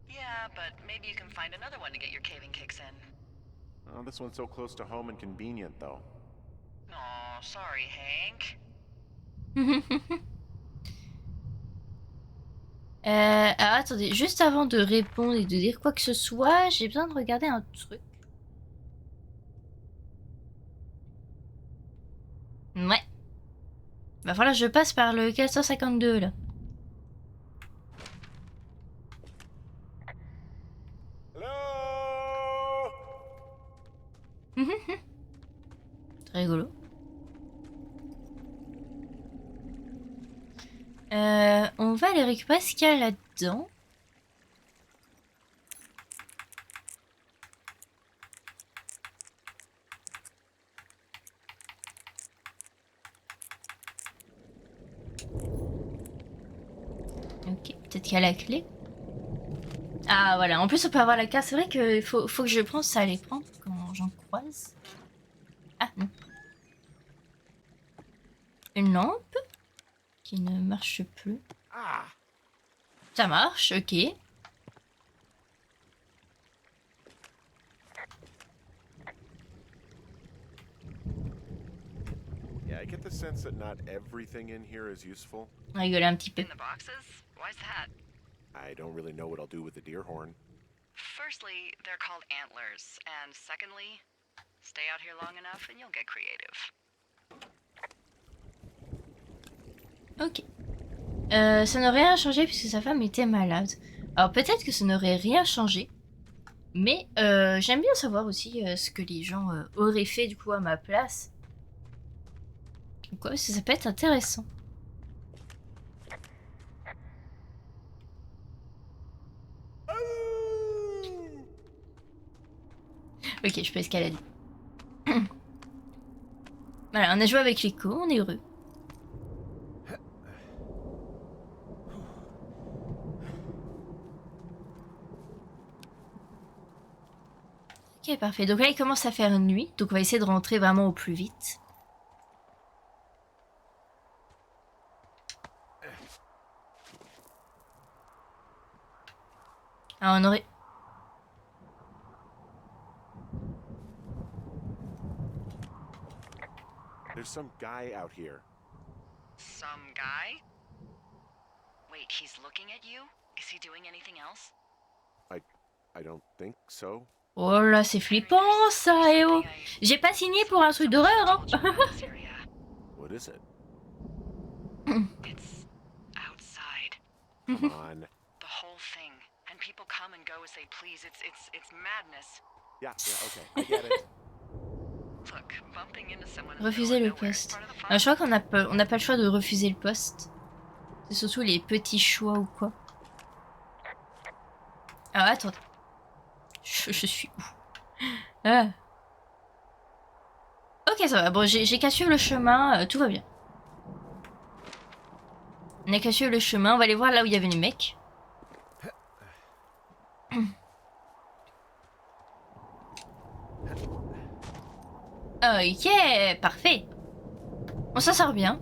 [SPEAKER 2] Yeah, but maybe you can find another one to get your caving kicks in.
[SPEAKER 3] Oh, this one's so close to home and convenient, though.
[SPEAKER 2] Aw, sorry, Hank.
[SPEAKER 1] Alors attendez, juste avant de répondre et de dire quoi que ce soit, j'ai besoin de regarder un truc. Ouais. Va falloir que je passe par le 452 là.
[SPEAKER 3] Hello?
[SPEAKER 1] Très rigolo. On va aller récupérer ce qu'il y a là-dedans. Ok, peut-être qu'il y a la clé. Ah voilà, en plus on peut avoir la carte. C'est vrai qu'il faut que je pense à les prendre quand j'en croise. Ah non. Une lampe qui ne marche plus.
[SPEAKER 3] Ah!
[SPEAKER 1] Ça marche, ok.
[SPEAKER 3] Yeah, I get the sense that not everything in here is useful.
[SPEAKER 1] On va rigoler un petit peu.
[SPEAKER 2] In the boxes? Why's that?
[SPEAKER 3] I don't really know what I'll do with the deer horn.
[SPEAKER 2] Firstly, they're called antlers, and secondly, stay out here long enough and you'll get creative.
[SPEAKER 1] Ok. Ça n'aurait rien changé puisque sa femme était malade. Alors peut-être que ça n'aurait rien changé. Mais j'aime bien savoir aussi ce que les gens auraient fait du coup à ma place. Donc ouais, ça peut être intéressant. Ok, je peux escalader. Voilà, on a joué avec l'écho, on est heureux. Ok, parfait. Donc là, il commence à faire nuit. Donc on va essayer de rentrer vraiment au plus vite. Ah, on aurait...
[SPEAKER 3] There's some guy out here.
[SPEAKER 2] Some guy? Wait, he's looking at you? Is he doing anything else?
[SPEAKER 3] I don't think so.
[SPEAKER 1] Oh là, c'est flippant ça, eh oh. J'ai pas signé pour un truc d'horreur, hein.
[SPEAKER 3] What is it?
[SPEAKER 2] It's outside.
[SPEAKER 3] Come on.
[SPEAKER 2] The whole thing. And people come and go as they please. It's madness.
[SPEAKER 3] Yeah, okay, I get it.
[SPEAKER 2] Look, bumping into someone
[SPEAKER 1] Refuser le poste. Je crois qu'on n'a pas le choix de refuser le poste. C'est surtout les petits choix ou quoi. Ah, attends. Je suis où? Ah. Ok, ça va. Bon, j'ai qu'à suivre le chemin. Tout va bien. On n'a qu'à suivre le chemin. On va aller voir là où il y avait les mecs. Ok, parfait. On s'en sort bien.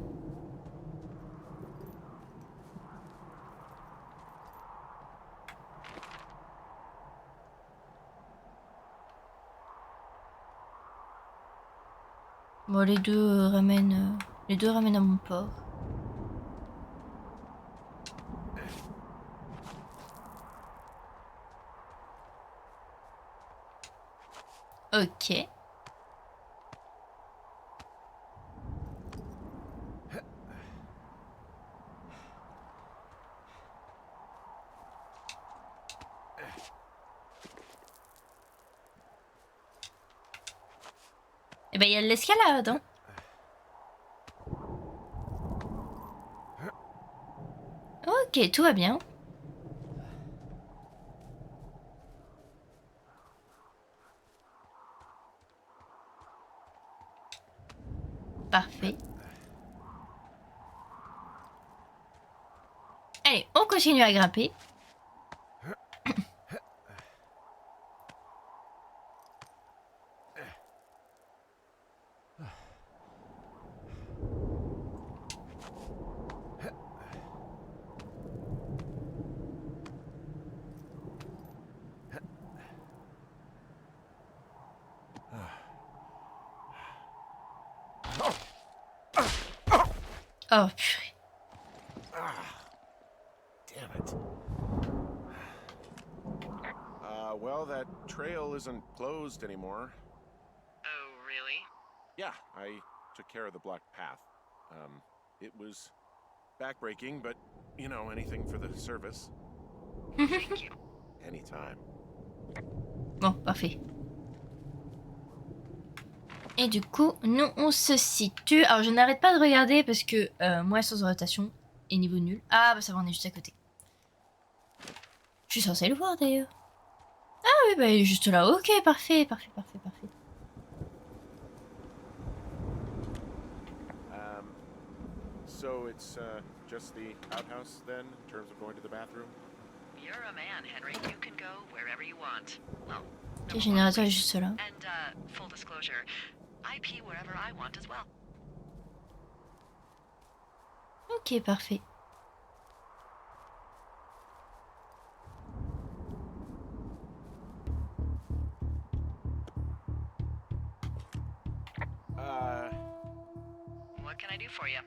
[SPEAKER 1] Bon, les deux ramènent à mon port. Ok. Et ben il y a de l'escalade, hein. Ok, tout va bien. Parfait. Allez, on continue à grimper. Oh purée.
[SPEAKER 3] Damn it. Well, that trail isn't closed anymore.
[SPEAKER 2] Oh, really?
[SPEAKER 3] Yeah, I took care of the blocked path. It was backbreaking, but, you know, anything for the service.
[SPEAKER 2] Thank you.
[SPEAKER 3] Anytime.
[SPEAKER 1] Bon, parfait. Et du coup, nous on se situe. Alors je n'arrête pas de regarder parce que moi sans rotation et niveau nul. Ah bah ça va, on est juste à côté. Je suis censée le voir d'ailleurs. Ah oui, bah il est juste là. Ok, parfait, parfait, parfait, parfait.
[SPEAKER 3] So it's just the outhouse then, in terms of going to the bathroom?
[SPEAKER 2] You're a man, Henry. You can go wherever you want. Well,
[SPEAKER 1] Le générateur est juste là.
[SPEAKER 2] and full disclosure, I pee wherever I want as well.
[SPEAKER 1] Ok, parfait.
[SPEAKER 2] What can I do for you?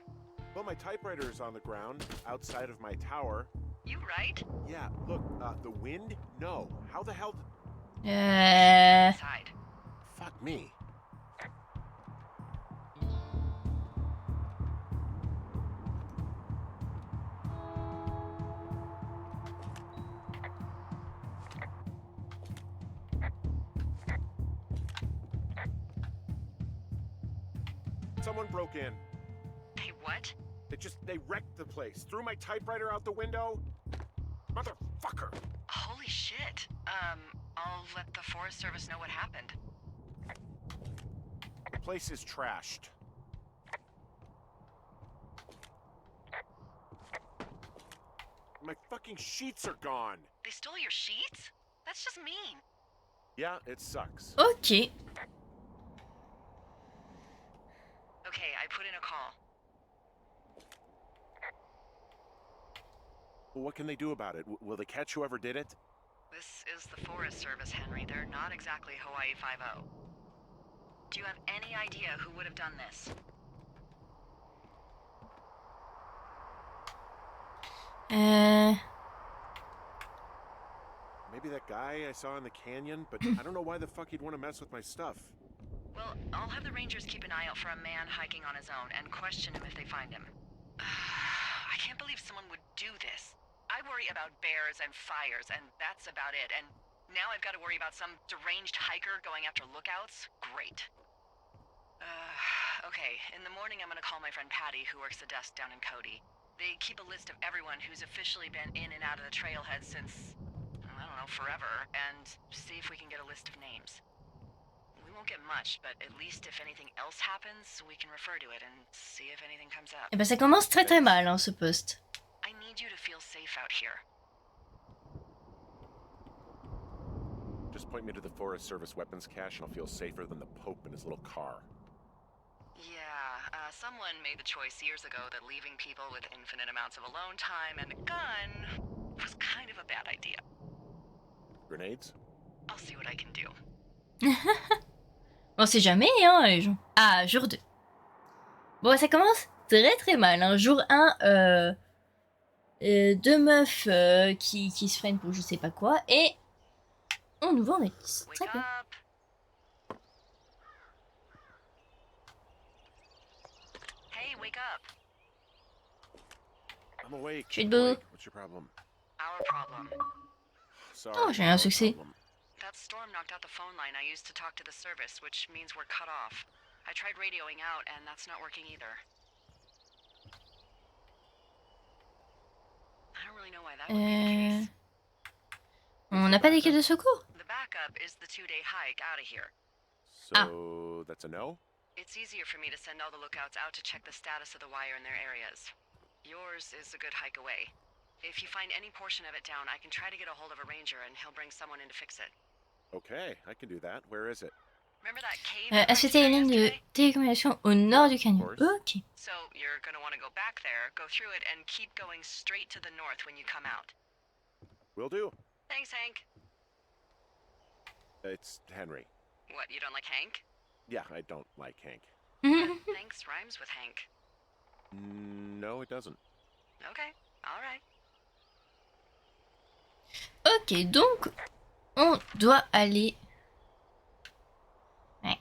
[SPEAKER 3] Well, my typewriter is on the ground, outside of my tower.
[SPEAKER 2] You right?
[SPEAKER 3] Yeah, look, the wind? No. How the hell
[SPEAKER 2] Inside.
[SPEAKER 3] Fuck me. Someone broke in.
[SPEAKER 2] Hey, what?
[SPEAKER 3] They wrecked the place. Threw my typewriter out the window. Motherfucker.
[SPEAKER 2] Holy shit. I'll let the Forest Service know what happened.
[SPEAKER 3] The place is trashed. My fucking sheets are gone.
[SPEAKER 2] They stole your sheets? That's just mean.
[SPEAKER 3] Yeah, it sucks.
[SPEAKER 1] Ok.
[SPEAKER 2] Okay, I put in a call.
[SPEAKER 3] Well, what can they do about it? Will they catch whoever did it?
[SPEAKER 2] This is the Forest Service, Henry. They're not exactly Hawaii Five-0. Do you have any idea who would have done this?
[SPEAKER 3] Maybe that guy I saw in the canyon, but I don't know why the fuck he'd want to mess with my stuff.
[SPEAKER 2] Well, I'll have the Rangers keep an eye out for a man hiking on his own and question him if they find him. I can't believe someone would do this. I worry about bears and fires, and that's about it. And now I've got to worry about some deranged hiker going after lookouts? Great. Okay, in the morning I'm gonna call my friend Patty, who works the desk down in Cody. They keep a list of everyone who's officially been in and out of the trailhead since, I don't know, forever, and see if we can get a list of names. We won't get much, but at least if anything else happens, we can refer to it and see if anything comes up.
[SPEAKER 1] Et ben ça commence très très mal, hein, ce poste.
[SPEAKER 2] I need you to feel safe out here.
[SPEAKER 3] Just point me to the Forest Service weapons cache and I'll feel safer than the Pope in his little car.
[SPEAKER 2] Yeah, someone made the choice years ago that leaving people with infinite amounts of alone time and a gun was kind of a bad idea.
[SPEAKER 3] Grenades?
[SPEAKER 2] I'll see what I can do.
[SPEAKER 1] On sait jamais, hein, les gens. Ah, jour 2. Bon, ça commence très très mal. Hein. Jour 1, deux meufs qui se freinent pour je sais pas quoi. Et on nous vend des listes.
[SPEAKER 2] Wake
[SPEAKER 1] Très bien.
[SPEAKER 2] up! Hey, wake up!
[SPEAKER 3] I'm awake.
[SPEAKER 1] Je suis debout.
[SPEAKER 3] Awake. What's your problem?
[SPEAKER 2] Our problem.
[SPEAKER 3] Sorry.
[SPEAKER 1] Oh, j'ai un
[SPEAKER 3] our
[SPEAKER 1] succès.
[SPEAKER 3] problem.
[SPEAKER 2] That storm knocked out the phone line I used to talk to the service, which means we're cut off. I tried radioing out, and that's not working either. I don't really know why that would be the case.
[SPEAKER 1] On n'a pas d'équipe de secours.
[SPEAKER 2] The backup is the 2-day hike out of here.
[SPEAKER 3] So that's a no?
[SPEAKER 2] It's easier for me to send all the lookouts out to check the status of the wire in their areas. Yours is a good hike away. If you find any portion of it down, I can try to get a hold of a ranger and he'll bring someone in to fix it.
[SPEAKER 3] Okay, I can do that. Where is it?
[SPEAKER 2] Remember that cave? I
[SPEAKER 1] Est-ce que
[SPEAKER 2] went
[SPEAKER 1] c'est
[SPEAKER 2] through
[SPEAKER 1] une ligne de
[SPEAKER 2] yesterday?
[SPEAKER 1] télécommunication au nord du canyon?
[SPEAKER 3] Of course.
[SPEAKER 1] Ok.
[SPEAKER 2] So you're gonna want to go back there, go through it, and keep going straight to the north when you come out.
[SPEAKER 3] Will do.
[SPEAKER 2] Thanks, Hank.
[SPEAKER 3] It's Henry.
[SPEAKER 2] What, you don't like Hank?
[SPEAKER 3] Yeah, I don't like Hank.
[SPEAKER 2] But thanks rhymes with Hank.
[SPEAKER 3] No, it doesn't.
[SPEAKER 2] Okay, alright.
[SPEAKER 1] Ok, donc on doit aller. Ouais.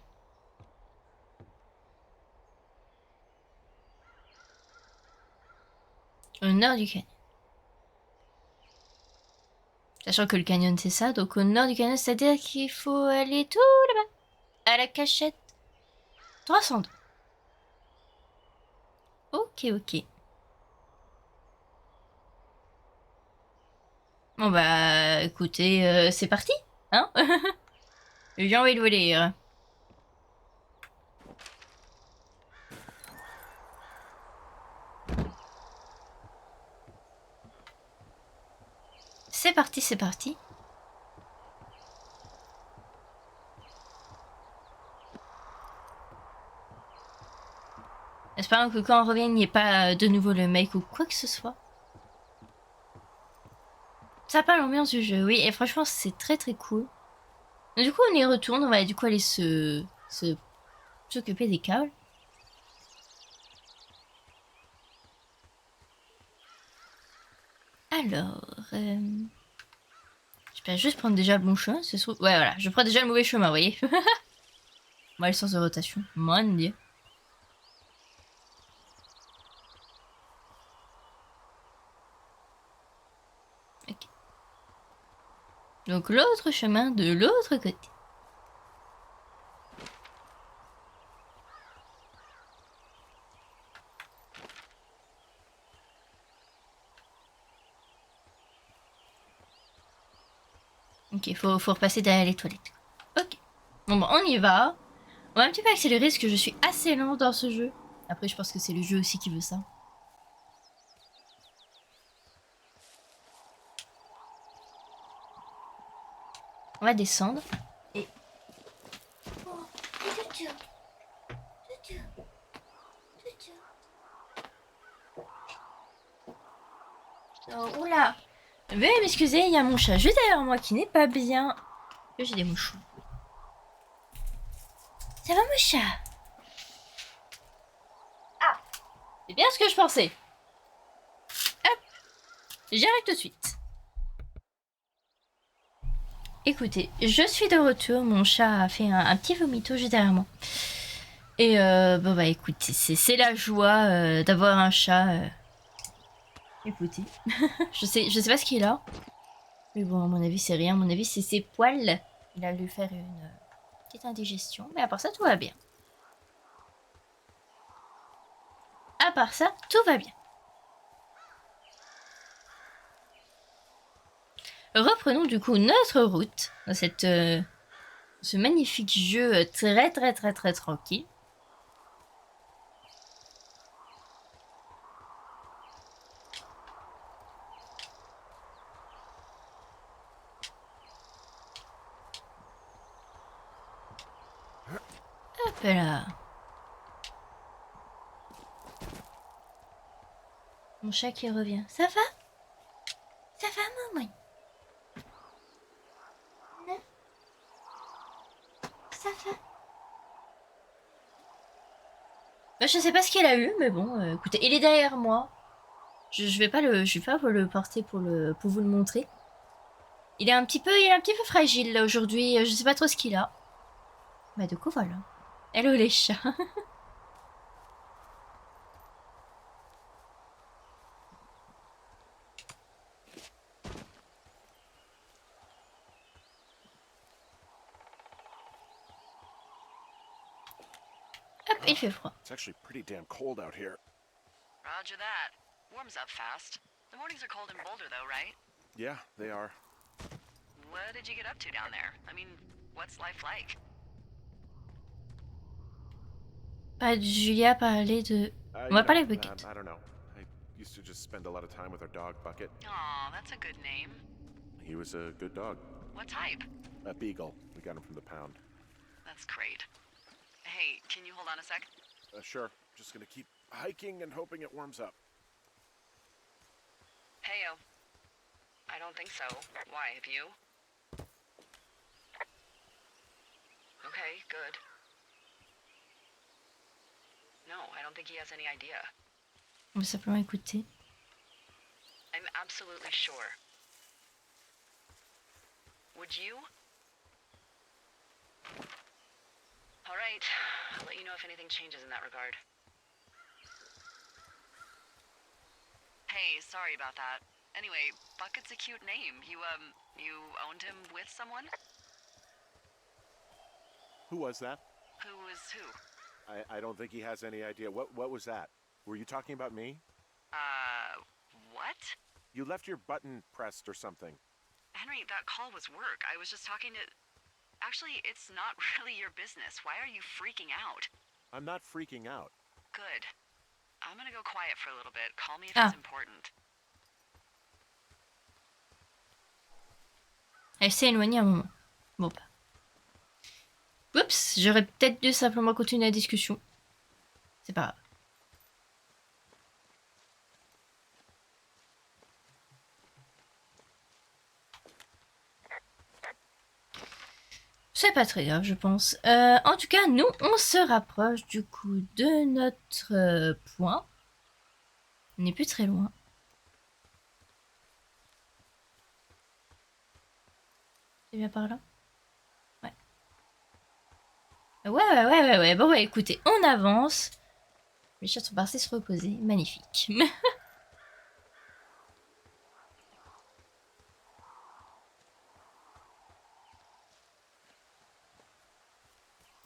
[SPEAKER 1] Au nord du canyon. Sachant que le canyon c'est ça, donc au nord du canyon, c'est-à-dire qu'il faut aller tout là-bas, à la cachette 302. Ok, ok. Bon bah écoutez, c'est parti, hein. J'ai envie de vous lire. C'est parti, c'est parti. Espérons que quand on revient, il n'y ait pas de nouveau le mec ou quoi que ce soit. Ça n'a pas l'ambiance du jeu, oui, et franchement, c'est très très cool. Du coup, on y retourne, on va du coup aller s'occuper des câbles. Alors, je vais juste prendre déjà le bon chemin, c'est sûr. Ouais, voilà, je prends déjà le mauvais chemin, vous voyez. Moi, le sens de rotation, mon dieu. Ok. Donc l'autre chemin de l'autre côté. Ok, faut repasser derrière les toilettes. Ok. Bon, on y va. On va un petit peu accélérer parce que je suis assez lent dans ce jeu. Après, je pense que c'est le jeu aussi qui veut ça. On va descendre. Toutou. Toutou. Toutou. Oh, oula. Veuillez m'excuser, il y a mon chat juste derrière moi qui n'est pas bien. J'ai des mouchoirs. Ça va mon chat? Ah, c'est bien ce que je pensais. Hop, j'arrive tout de suite. Écoutez, je suis de retour. Mon chat a fait un petit vomito juste derrière moi. Et bon bah écoutez, c'est la joie d'avoir un chat. Écoutez, je sais pas ce qu'il a. Mais bon, à mon avis, c'est rien. À mon avis, c'est ses poils. Il a dû faire une petite indigestion. Mais à part ça, tout va bien. À part ça, tout va bien. Reprenons du coup notre route dans ce magnifique jeu très tranquille. Hop là. Mon chat qui revient. Ça va? Ça va, maman? Non? Ça va? Je sais pas ce qu'il a eu, mais bon, écoutez, il est derrière moi. Je vais pas vous le porter pour vous le montrer. Il est un petit peu fragile là aujourd'hui. Je sais pas trop ce qu'il a. Bah du coup voilà. Hello les chats. Hop, il fait froid.
[SPEAKER 3] It's actually pretty damn cold out here.
[SPEAKER 2] Roger that. Warms up fast. The mornings are cold in Boulder, though, right?
[SPEAKER 3] Yeah, they are.
[SPEAKER 2] What did you get up to down there? I mean, what's life like?
[SPEAKER 1] Julia parlait de... On va parler de Bucket.
[SPEAKER 3] I don't know. I used to just spend a lot of time with our dog, Bucket.
[SPEAKER 2] Aw, that's a good name.
[SPEAKER 3] He was a good dog.
[SPEAKER 2] What type?
[SPEAKER 3] A beagle. We got him from the pound.
[SPEAKER 2] That's great. Hey, can you hold on a sec?
[SPEAKER 3] Sure. Just gonna keep hiking and hoping it warms up.
[SPEAKER 2] Heyo. I don't think so. Why, have you? Okay, good. No, I don't think he has any idea.
[SPEAKER 1] On va simplement écouter.
[SPEAKER 2] I'm absolutely sure. Would you? All right. I'll let you know if anything changes in that regard. Hey, sorry about that. Anyway, Bucket's a cute name. You owned him with someone?
[SPEAKER 3] Who was that?
[SPEAKER 2] Who was who?
[SPEAKER 3] I don't think he has any idea. What was that? Were you talking about me?
[SPEAKER 2] What?
[SPEAKER 3] You left your button pressed or something.
[SPEAKER 2] Henry, that call was work. I was just talking to... Actually, it's not really your business. Why are you freaking out?
[SPEAKER 3] I'm not freaking out.
[SPEAKER 2] Good. I'm gonna go quiet for a little bit. Call me if
[SPEAKER 1] Ah.
[SPEAKER 2] it's important.
[SPEAKER 1] Elle s'est éloignée un moment. Bon bah. Oups, j'aurais peut-être dû simplement continuer la discussion. C'est pas grave. C'est pas très grave, je pense. En tout cas, nous, on se rapproche du coup de notre point. On n'est plus très loin. C'est bien par là? Ouais. Ouais. Bon, ouais, écoutez, on avance. Les chats sont partis se reposer. Magnifique.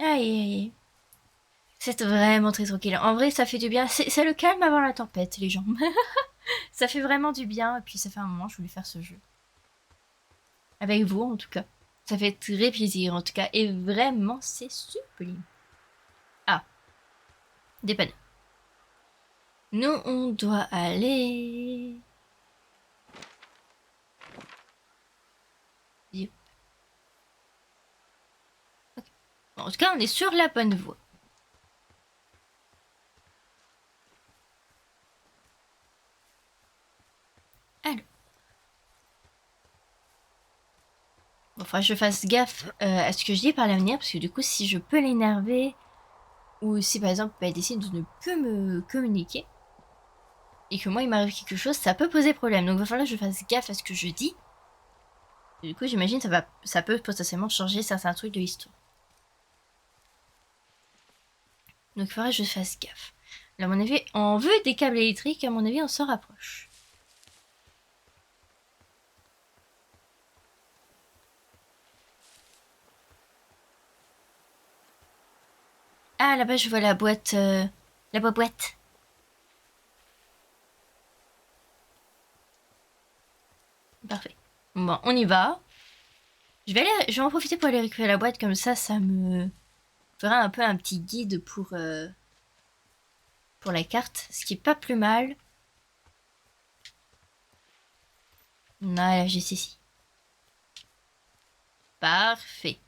[SPEAKER 1] Aïe. C'est vraiment très tranquille. En vrai, ça fait du bien. C'est le calme avant la tempête, les gens. Ça fait vraiment du bien. Et puis, ça fait un moment que je voulais faire ce jeu. Avec vous, en tout cas. Ça fait très plaisir, en tout cas. Et vraiment, c'est sublime. Ah. Dépanne. Nous, on doit aller... Yep. Ok. Bon, en tout cas, on est sur la bonne voie. Alors. Bon, faudra que je fasse gaffe à ce que je dis par l'avenir, parce que du coup, si je peux l'énerver, ou si par exemple elle décide de ne plus me communiquer, et que moi il m'arrive quelque chose, ça peut poser problème. Donc il va falloir que je fasse gaffe à ce que je dis. Et du coup, j'imagine ça peut potentiellement changer certains trucs de l'histoire. Donc il faudra que je fasse gaffe. Là, à mon avis, en vue des câbles électriques, à mon avis, on s'en rapproche. Ah, là-bas, je vois la boîte. La boîte. Parfait. Bon, on y va. Je vais en profiter pour aller récupérer la boîte, comme ça me fera un peu un petit guide pour la carte, ce qui est pas plus mal. Voilà, j'ai ceci. Parfait.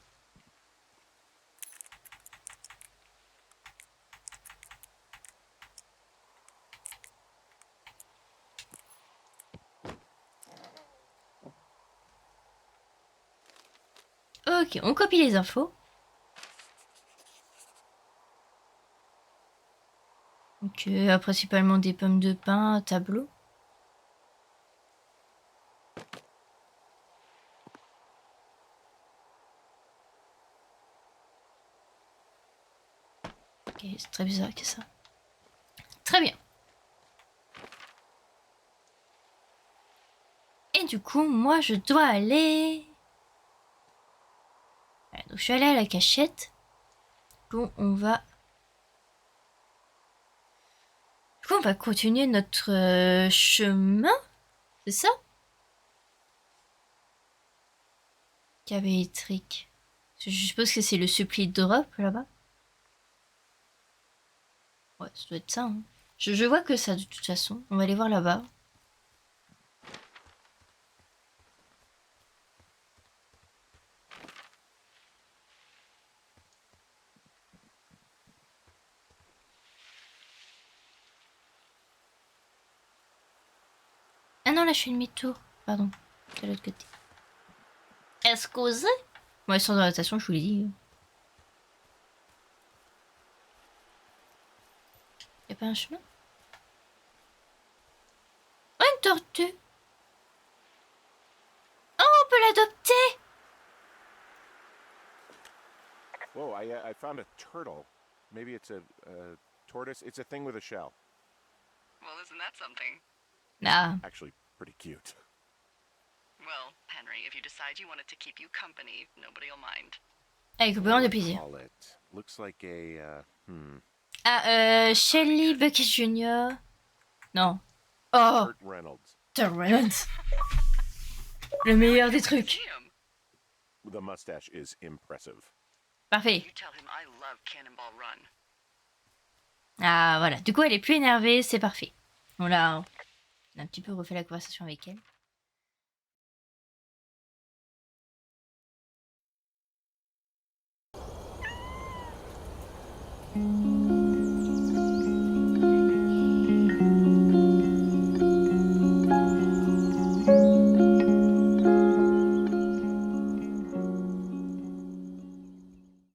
[SPEAKER 1] Ok, on copie les infos. Ok, principalement des pommes de pin, un tableau. Ok, c'est très bizarre que ça. Très bien. Et du coup, moi, je dois aller... Voilà, donc, je suis allée à la cachette. Bon, on va... Du coup, on va continuer notre chemin. C'est ça? Câble électrique. Je suppose que c'est le suppli de drop, là-bas. Ouais, ça doit être ça. Hein. Je vois que ça, de toute façon. On va aller voir là-bas. Ah non, là, je suis demi-tour. Pardon. De l'autre côté. Excusez. Ouais, sans adaptation, je vous l'ai dit. Y'a pas un chemin? Oh, une tortue! Oh, on peut l'adopter!
[SPEAKER 3] Whoa, I found a turtle. Maybe it's a tortoise. It's a thing with a shell.
[SPEAKER 2] Well, isn't that something?
[SPEAKER 1] Ah.
[SPEAKER 3] Actually, pretty cute.
[SPEAKER 2] Well, Henry, if you decide you want it to keep you company, nobody'll mind.
[SPEAKER 1] Avec beaucoup de plaisir.
[SPEAKER 3] Call it. Looks like a
[SPEAKER 1] Ah, Shelly Bucket Jr. Non. Oh,
[SPEAKER 3] Kurt Reynolds.
[SPEAKER 1] Kurt Reynolds. Le meilleur des trucs.
[SPEAKER 2] See him.
[SPEAKER 3] The mustache is impressive.
[SPEAKER 1] Parfait.
[SPEAKER 2] You tell him I love Cannonball Run.
[SPEAKER 1] Ah, voilà. Du coup, elle est plus énervée, c'est parfait. On a un petit peu refait la conversation avec elle.